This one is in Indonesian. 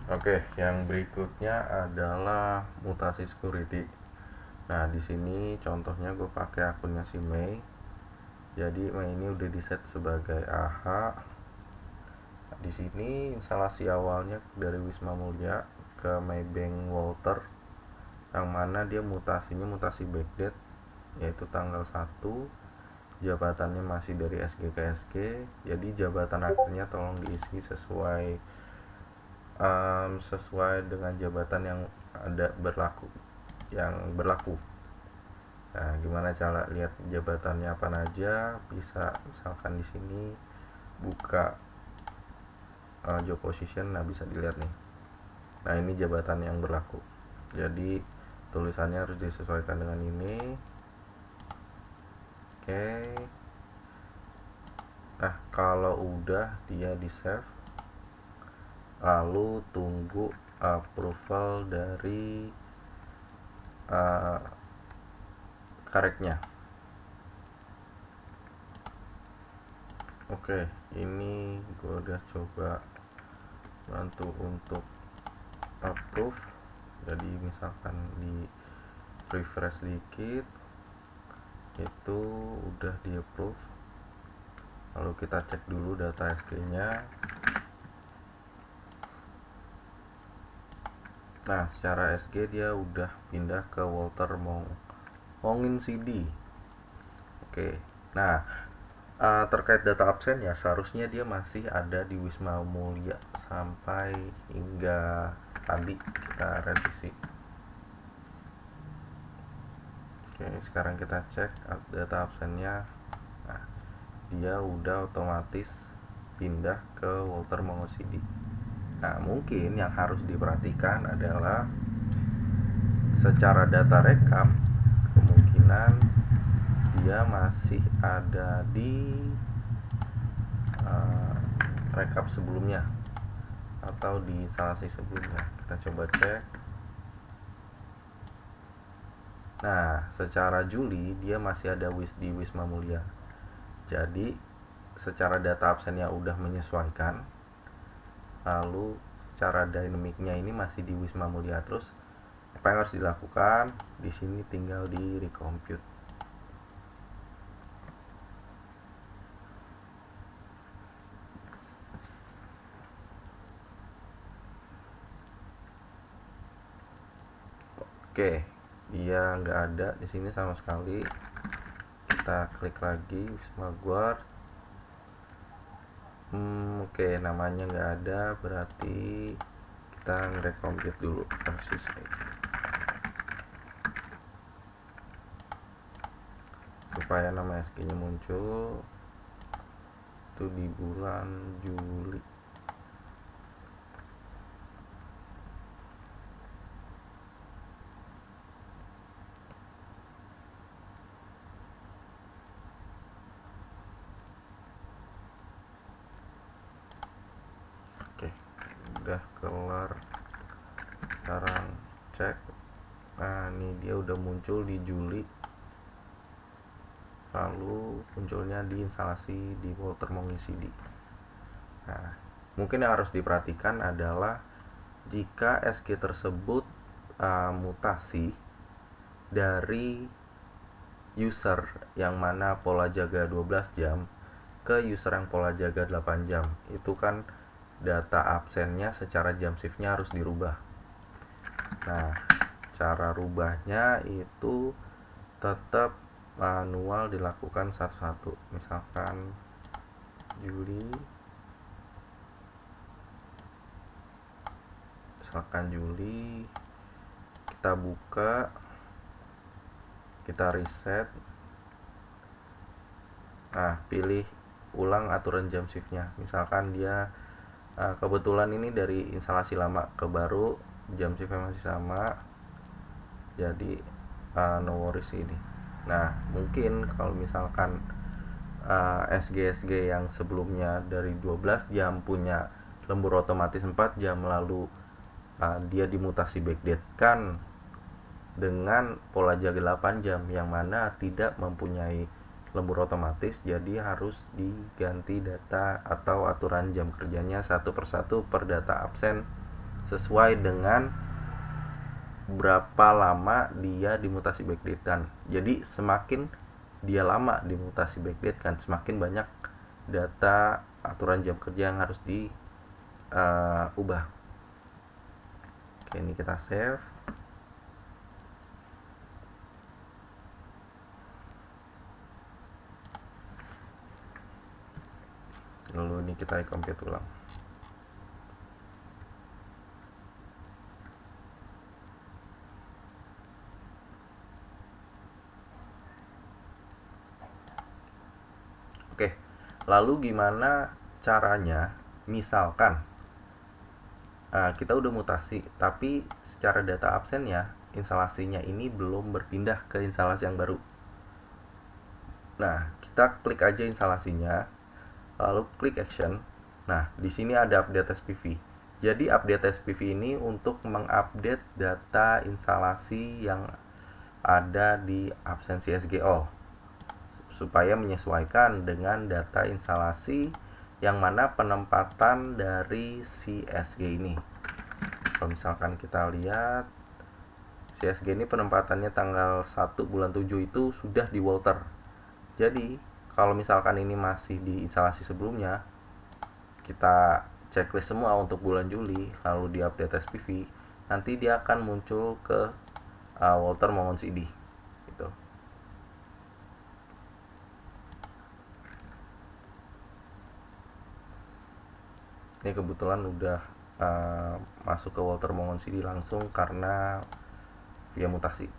Oke, yang berikutnya adalah mutasi security. Nah, di sini contohnya gue pakai akunnya si Mei. Jadi Mei ini udah di set sebagai AH. Di sini instalasi awalnya dari Wisma Mulia ke Maybank Walter, yang mana dia mutasinya mutasi backdate, yaitu tanggal 1. Jabatannya masih dari SG ke SG. Jadi jabatan akhirnya tolong diisi sesuai dengan jabatan yang ada berlaku. Nah, gimana cara lihat jabatannya apa aja? Bisa misalkan di sini buka job position, nah bisa dilihat nih. Nah, ini jabatan yang berlaku. Jadi tulisannya harus disesuaikan dengan ini. Oke. Nah, kalau udah dia di save, lalu tunggu approval dari kareknya. Oke, ini gue udah coba bantu untuk approve. Jadi misalkan di refresh dikit, itu udah di approve. Lalu kita cek dulu data SG nya. Nah, secara SG dia udah pindah ke Walter Mongin CD. Oke, nah terkait data absen ya, seharusnya dia masih ada di Wisma Mulia sampai hingga tadi kita revisi. Oke, sekarang kita cek data absennya. Nah, dia udah otomatis pindah ke Walter Mongosidi. Nah, mungkin yang harus diperhatikan adalah secara data rekap, kemungkinan dia masih ada di rekap sebelumnya atau di instalasi sebelumnya. Kita coba cek. Nah, secara Juli dia masih ada di Wisma Mulia. Jadi secara data absennya udah menyesuaikan. Lalu secara dinamiknya ini masih di Wisma Mulia. Terus apa yang harus dilakukan? Di sini tinggal di recompute. Oke, dia nggak ada di sini sama sekali. Kita klik lagi Wisma Guard. Oke, namanya nggak ada, berarti kita nge-recompute dulu versi supaya nama SG nya muncul. Itu di bulan Juli. Oke, udah kelar. Sekarang cek. Nah, ini dia udah muncul di Juli. Lalu munculnya di instalasi di Walter Mongisi. Nah, mungkin yang harus diperhatikan adalah jika SG tersebut mutasi dari user yang mana pola jaga 12 jam ke user yang pola jaga 8 jam, itu kan data absennya secara jam shiftnya harus dirubah. Nah, cara rubahnya itu tetap manual dilakukan satu-satu. Misalkan Juli, kita buka, kita reset. Nah, pilih ulang aturan jam shiftnya. Misalkan dia kebetulan ini dari instalasi lama ke baru, jam shiftnya masih sama, jadi no worries ini. Nah, mungkin kalau misalkan SG yang sebelumnya dari 12 jam punya lembur otomatis 4 jam, lalu dia dimutasi backdate kan dengan pola jaga 8 jam yang mana tidak mempunyai lembur otomatis, jadi harus diganti data atau aturan jam kerjanya satu persatu per data absen sesuai dengan berapa lama dia dimutasi backdatekan. Jadi semakin dia lama dimutasi backdatekan, semakin banyak data aturan jam kerja yang harus diubah. Oke, ini kita save. Lalu ini kita compute ulang. Oke, lalu gimana caranya? Misalkan kita udah mutasi, tapi secara data absennya instalasinya ini belum berpindah ke instalasi yang baru. Nah, kita klik aja instalasinya, lalu klik action. Nah, di sini ada update SPV. Jadi update SPV ini untuk mengupdate data instalasi yang ada di absensi SG All supaya menyesuaikan dengan data instalasi yang mana penempatan dari si SG ini. Kalau misalkan kita lihat si SG ini penempatannya tanggal 1 bulan 7 itu sudah di Walter. Jadi kalau misalkan ini masih di instalasi sebelumnya, kita checklist semua untuk bulan Juli lalu di update SPV, nanti dia akan muncul ke Walter Mongon CD gitu. Ini kebetulan udah masuk ke Walter Mongon CD langsung karena via mutasi.